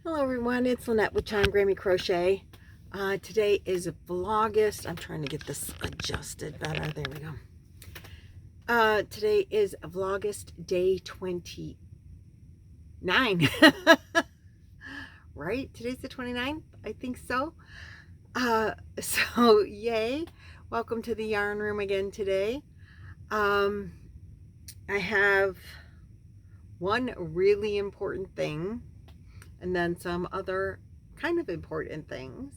Hello everyone, it's Lynette with Grammy Crochet. Today is Vlogust. I'm trying to get this adjusted better. There we go. Today is Vlogust day 29. Right? Today's the 29th? I think so. So yay. Welcome to the yarn room again today. I have one really important thing and then some other kind of important things.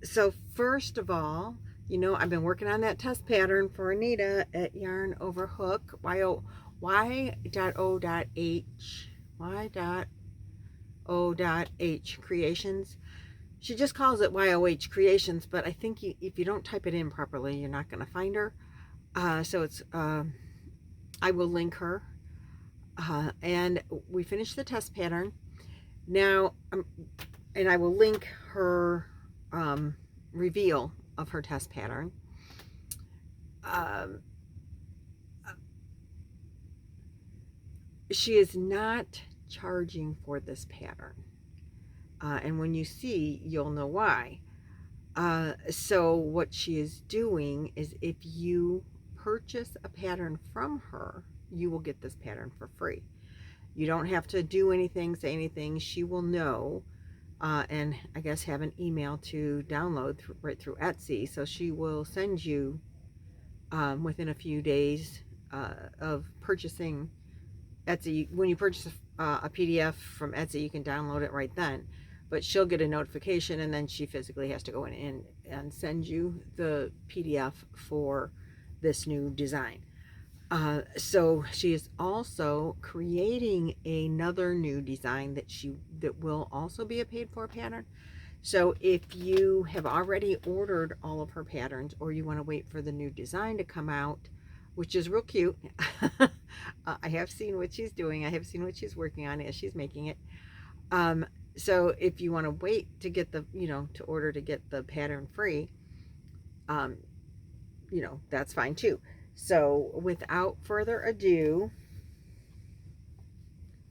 So first of all, you know, I've been working on that test pattern for Anita at Yarn Over Hook, y.o.h Creations. She just calls it YOH Creations, but I think if you don't type it in properly, you're not going to find her. So it's, I will link her. And we finished the test pattern now, and I will link her reveal of her test pattern. She is not charging for this pattern, and when you see, you'll know why. So what she is doing is, if you purchase a pattern from her, you will get this pattern for free. You don't have to do anything, say anything. She will know, and I guess have an email to download right through Etsy. So she will send you within a few days of purchasing Etsy. When you purchase a PDF from Etsy, you can download it right then. But she'll get a notification, and then she physically has to go in and send you the PDF for this new design. So she is also creating another new design that will also be a paid-for pattern. So if you have already ordered all of her patterns, or you want to wait for the new design to come out, which is real cute. I have seen what she's doing. I have seen what she's working on as she's making it. So if you want to wait to get the, to order to get the pattern free, that's fine too. So without further ado,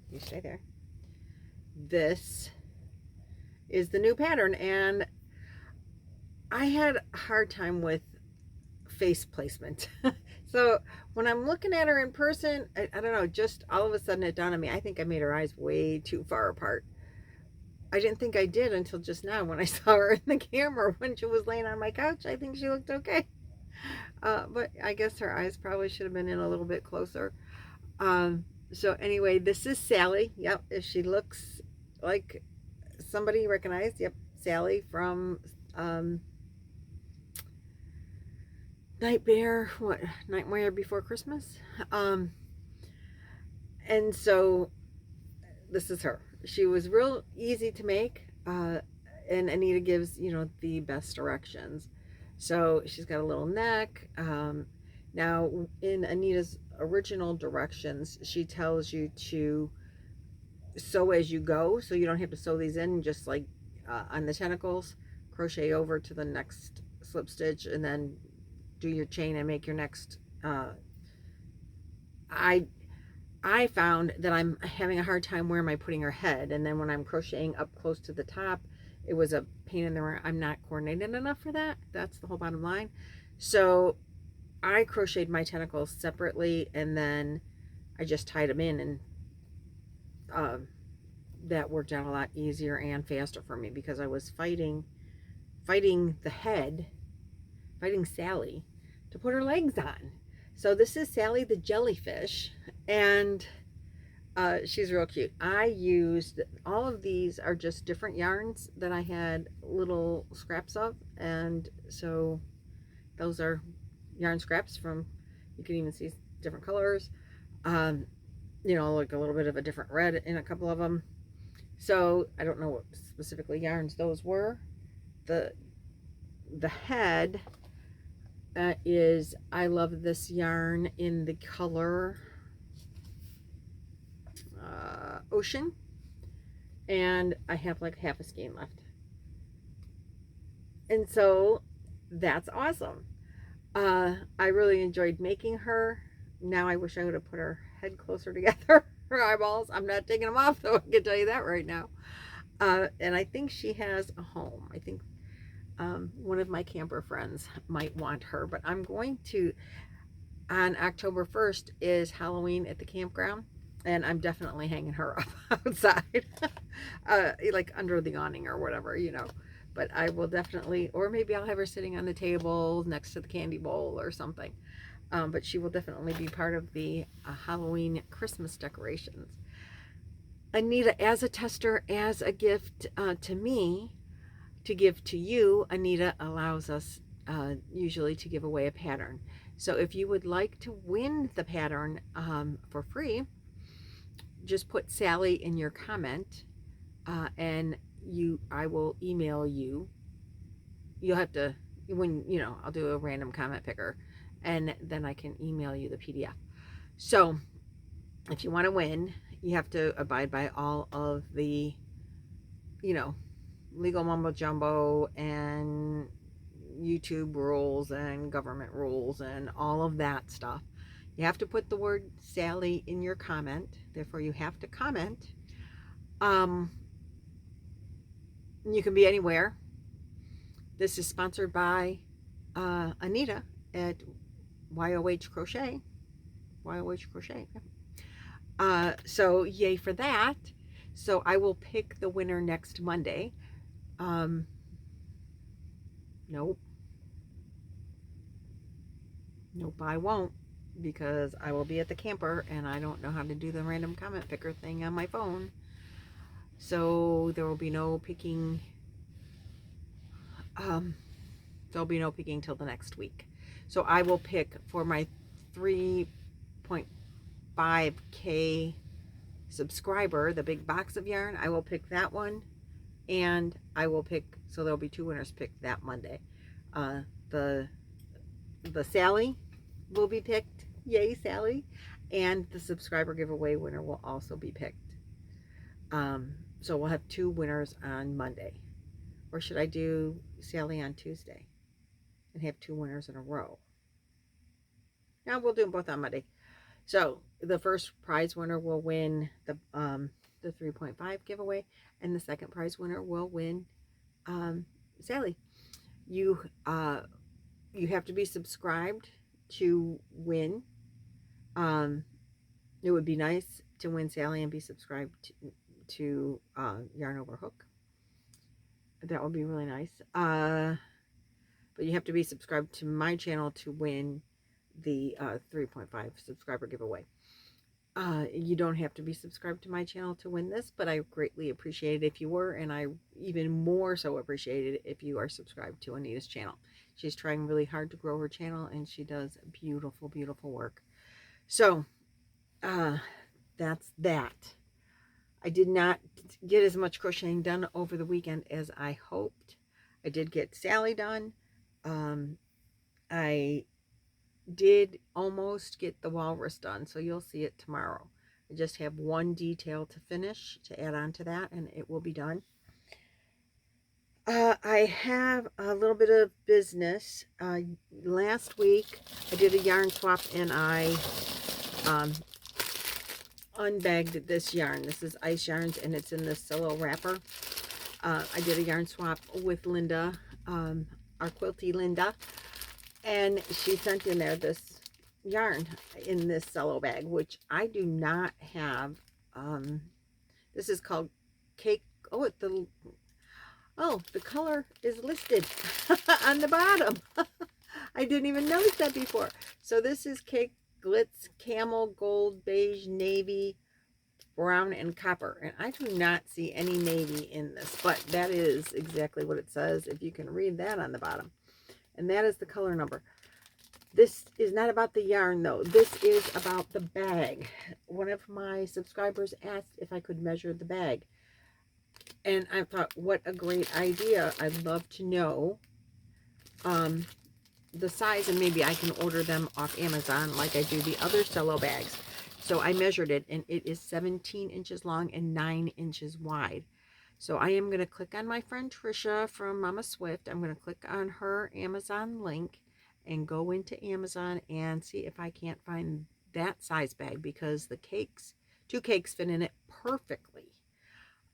you stay there. This is the new pattern, and I had a hard time with face placement. So when I'm looking at her in person, I don't know, just all of a sudden it dawned on me, I think I made her eyes way too far apart. I didn't think I did until just now when I saw her in the camera when she was laying on my couch. I think she looked okay. But I guess her eyes probably should have been in a little bit closer. So anyway, this is Sally. Yep, if she looks like somebody recognized, yep, Sally from Nightmare Before Christmas. And so this is her. She was real easy to make, and Anita gives, the best directions. So she's got a little neck. Now in Anita's original directions, she tells you to sew as you go, so you don't have to sew these in, just like on the tentacles, crochet over to the next slip stitch and then do your chain and make your next. I found that I'm having a hard time where am I putting her head, and then when I'm crocheting up close to the top, it was a pain in the rear. I'm not coordinated enough for that. That's the whole bottom line. So I crocheted my tentacles separately, and then I just tied them in, and that worked out a lot easier and faster for me, because I was fighting the head, fighting Sally to put her legs on. So this is Sally the jellyfish, and she's real cute. I used, all of these are just different yarns that I had little scraps of, and so those are yarn scraps from, you can even see different colors, like a little bit of a different red in a couple of them. So I don't know what specifically yarns those were. The head is, I love this yarn in the color Ocean, and I have like half a skein left, and so that's awesome. I really enjoyed making her. Now I wish I would have put her head closer together. her eyeballs. I'm not taking them off, though. I can tell you that right now. And I think she has a home. I think one of my camper friends might want her, but I'm going to, on October 1st is Halloween at the campground, and I'm definitely hanging her up outside, like under the awning or whatever, you know. But I will definitely, or maybe I'll have her sitting on the table next to the candy bowl or something. But she will definitely be part of the Halloween Christmas decorations. Anita, as a tester, as a gift to me, to give to you, Anita allows us usually to give away a pattern. So if you would like to win the pattern for free, just put Sally in your comment, and I will email you. You'll have to, when, you know, I'll do a random comment picker, and then I can email you the PDF. So if you want to win, you have to abide by all of the, you know, legal mumbo jumbo and YouTube rules and government rules and all of that stuff. You have to put the word Sally in your comment. Therefore, you have to comment. You can be anywhere. This is sponsored by Anita at YOH Crochet. YOH Crochet. So yay for that. So I will pick the winner next Monday. Nope, I won't, because I will be at the camper and I don't know how to do the random comment picker thing on my phone. So there will be no picking. There'll be no picking till the next week. So I will pick for my 3.5K subscriber, the big box of yarn. I will pick that one, and I will pick, so there'll be 2 winners picked that Monday. The Sally will be picked. Yay, Sally. And the subscriber giveaway winner will also be picked. So we'll have 2 winners on Monday. Or should I do Sally on Tuesday and have 2 winners in a row? Now we'll do them both on Monday. So the first prize winner will win the 3.5 giveaway, and the second prize winner will win Sally. You have to be subscribed to win. It would be nice to win Sally and be subscribed to Yarn Over Hook. That would be really nice. But you have to be subscribed to my channel to win the 3.5 subscriber giveaway. You don't have to be subscribed to my channel to win this, but I greatly appreciate it if you were, and I even more so appreciate it if you are subscribed to Anita's channel. She's trying really hard to grow her channel, and she does beautiful, beautiful work. So that's that. I did not get as much crocheting done over the weekend as I hoped. I did get Sally done. I did almost get the walrus done, so you'll see it tomorrow. I just have one detail to finish to add on to that, and it will be done. I have a little bit of business. Last week I did a yarn swap, and I unbagged this yarn. This is Ice Yarns, and it's in this solo wrapper. I did a yarn swap with Linda, our quilty Linda, and she sent in there this yarn in this cello bag, which I do not have. This is called Cake. Oh, the color is listed on the bottom. I didn't even notice that before. So this is Cake Glitz Camel Gold Beige Navy Brown and Copper, and I do not see any navy in this, but that is exactly what it says, if you can read that on the bottom. And that is the color number. This is not about the yarn, though. This is about the bag. One of my subscribers asked if I could measure the bag, and I thought, what a great idea. I'd love to know the size, and maybe I can order them off Amazon like I do the other cello bags. So I measured it, and it is 17 inches long and 9 inches wide. So I am going to click on my friend Trisha from Mama Swift. I'm going to click on her Amazon link and go into Amazon and see if I can't find that size bag, because the cakes 2 cakes fit in it perfectly.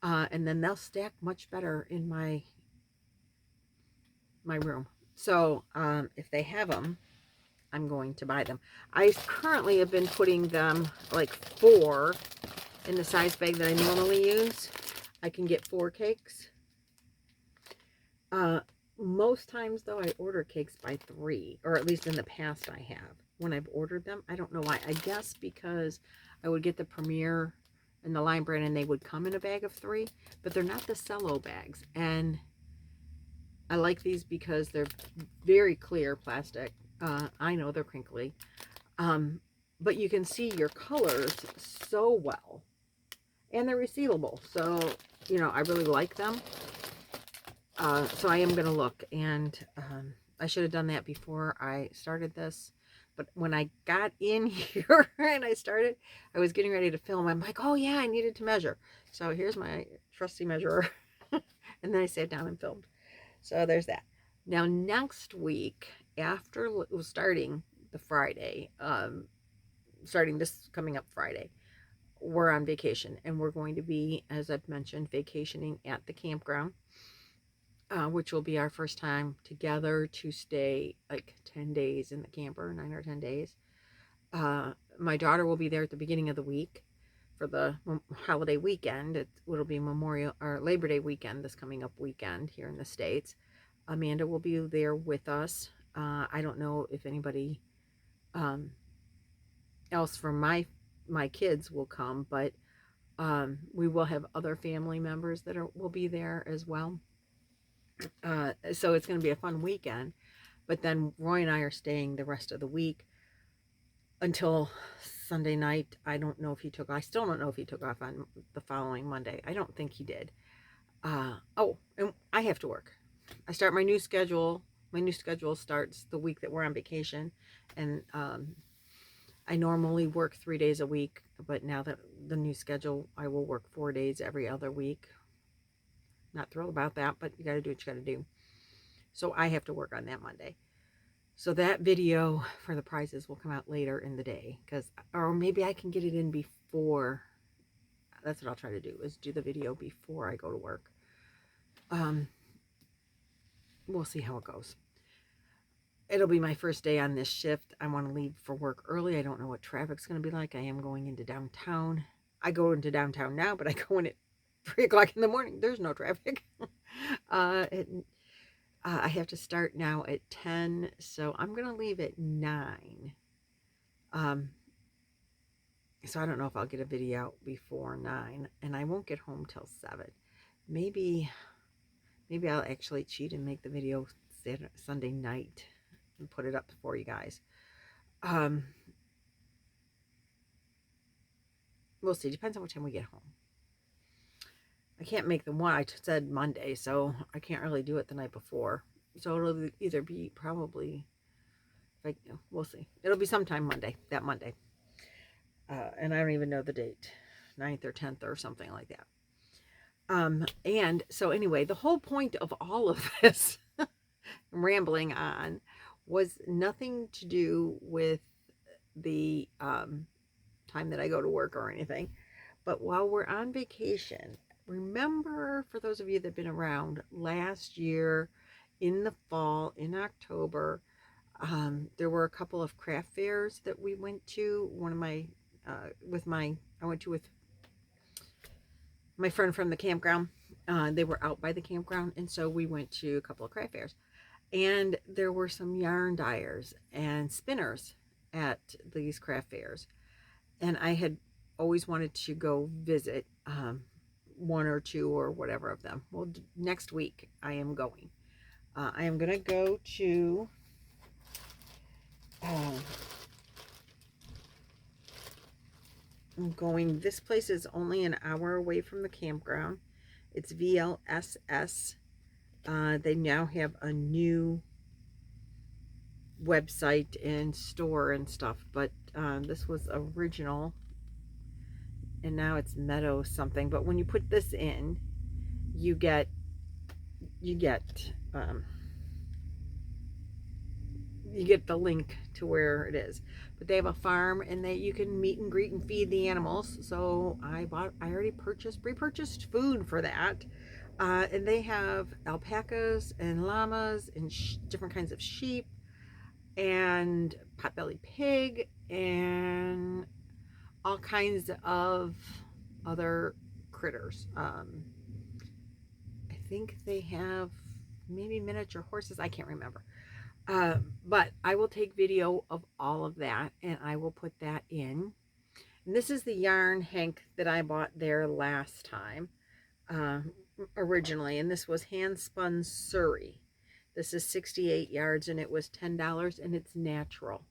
And then they'll stack much better in my room. So if they have them, I'm going to buy them. I currently have been putting them like 4 in the size bag that I normally use. I can get 4 cakes. Most times though, I order cakes by 3, or at least in the past I have when I've ordered them. I don't know why. I guess because I would get the Premier and the Lime brand and they would come in a bag of 3, but they're not the cello bags. And I like these because they're very clear plastic. I know they're crinkly, but you can see your colors so well, and they're resealable. So, you know, I really like them. So I am going to look, and I should have done that before I started this. But when I got in here and I started, I was getting ready to film. I'm like, oh yeah, I needed to measure. So here's my trusty measurer. And then I sat down and filmed. So there's that. Now next week, after starting the Friday, starting this coming up Friday, we're on vacation, and we're going to be, as I've mentioned, vacationing at the campground, which will be our first time together to stay like 10 days in the camper, 9 or 10 days. My daughter will be there at the beginning of the week for the holiday weekend. It'll be Memorial or Labor Day weekend, this coming up weekend here in the States. Amanda will be there with us. I don't know if anybody else from my kids will come, but we will have other family members that will be there as well. So it's going to be a fun weekend. But then Roy and I are staying the rest of the week until Sunday night. I still don't know if he took off on the following Monday. I don't think he did. Oh, and I have to work. I start my new schedule. My new schedule starts the week that we're on vacation. And I normally work 3 days a week. But now that the new schedule, I will work 4 days every other week. Not thrilled about that, but you got to do what you got to do. So I have to work on that Monday. So that video for the prizes will come out later in the day, or maybe I can get it in before. That's what I'll try to do, is do the video before I go to work. We'll see how it goes. It'll be my first day on this shift. I want to leave for work early. I don't know what traffic's going to be like. I am going into downtown. I go into downtown now, but I go in at 3 o'clock in the morning. There's no traffic. I have to start now at 10, so I'm going to leave at 9. So I don't know if I'll get a video out before 9, and I won't get home till 7. Maybe I'll actually cheat and make the video Sunday night and put it up for you guys. We'll see. Depends on what time we get home. I can't make the one. I said Monday, so I can't really do it the night before. So it'll either be probably, we'll see. It'll be sometime Monday, that Monday. And I don't even know the date, 9th or 10th or something like that. And so anyway, the whole point of all of this rambling on was nothing to do with the time that I go to work or anything. But while we're on vacation, remember, for those of you that have been around, last year in the fall, in October, there were a couple of craft fairs that we went to. One of my, I went to with my friend from the campground. They were out by the campground, and so we went to a couple of craft fairs. And there were some yarn dyers and spinners at these craft fairs. And I had always wanted to go visit one or two or whatever of them. Well, next week I am going. I am going to go to this place is only an hour away from the campground. It's VLSS. They now have a new website and store and stuff, but this was original, and now it's Meadow something. But when you put this in, you get you get the link to where it is. But they have a farm, and you can meet and greet and feed the animals. So I already pre-purchased food for that. And they have alpacas and llamas and different kinds of sheep and potbelly pig and all kinds of other critters. I think they have maybe miniature horses. I can't remember. But I will take video of all of that, and I will put that in. And this is the yarn hank that I bought there last time, originally, and this was hand spun Surrey. This is 68 yards, and it was $10, and it's natural.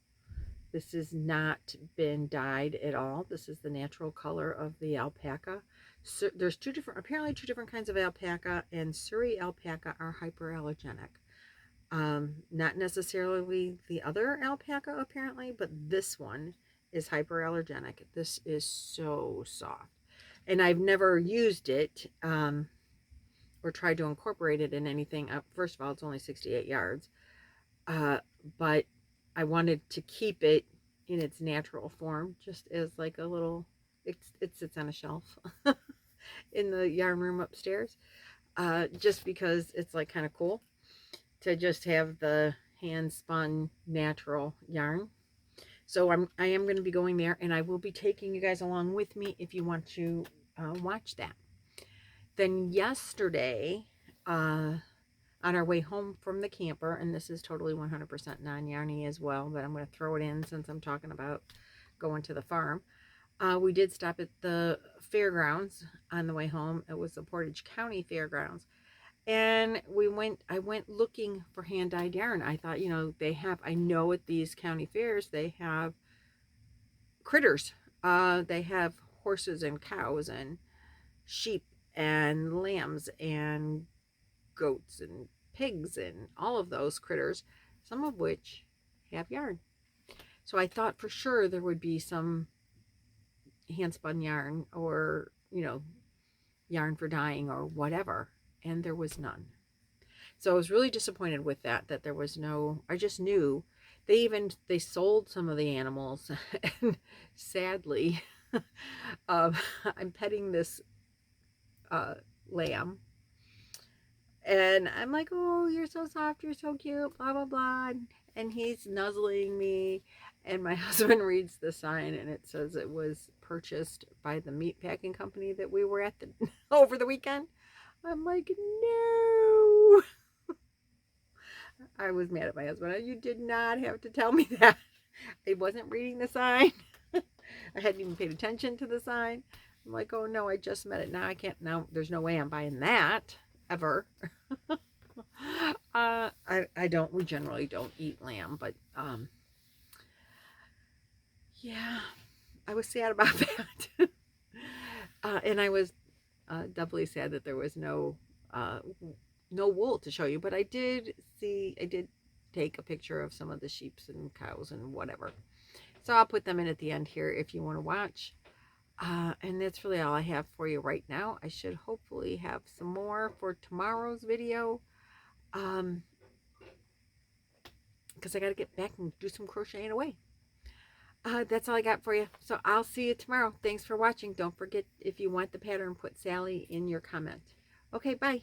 This has not been dyed at all. This is the natural color of the alpaca. So there's apparently two different kinds of alpaca, and Surrey alpaca are hyperallergenic. Not necessarily the other alpaca apparently, but this one is hyperallergenic. This is so soft, and I've never used it or tried to incorporate it in anything. First of all, it's only 68 yards, but I wanted to keep it in its natural form, just as like a little, it sits on a shelf in the yarn room upstairs, just because it's like kind of cool to just have the hand spun natural yarn. So I am going to be going there, and I will be taking you guys along with me if you want to watch that. Then yesterday, on our way home from the camper, and this is totally 100% non-yarny as well, but I'm going to throw it in since I'm talking about going to the farm. We did stop at the fairgrounds on the way home. It was the Portage County Fairgrounds. And I went looking for hand-dyed yarn. I thought, you know, I know at these county fairs, they have critters. They have horses and cows and sheep and lambs and goats and pigs and all of those critters, some of which have yarn. So I thought for sure there would be some hand-spun yarn or, you know, yarn for dyeing or whatever. And there was none. So I was really disappointed with that there was no. I just knew they sold some of the animals, and sadly, I'm petting this lamb, and I'm like, oh, you're so soft, you're so cute, blah blah blah, and he's nuzzling me, and my husband reads the sign, and it says it was purchased by the meat packing company that we were at over the weekend. I'm like, no. I was mad at my husband. You did not have to tell me that. I wasn't reading the sign. I hadn't even paid attention to the sign. I'm like, oh no, I just met it. Now I can't. Now there's no way I'm buying that ever. We generally don't eat lamb, but yeah, I was sad about that. And I was doubly sad that there was no wool to show you, but I did take a picture of some of the sheep and cows and whatever. So I'll put them in at the end here if you want to watch. And that's really all I have for you right now. I should hopefully have some more for tomorrow's video. Because I got to get back and do some crocheting away. That's all I got for you. So I'll see you tomorrow. Thanks for watching. Don't forget, if you want the pattern, put Sally in your comment. Okay, bye.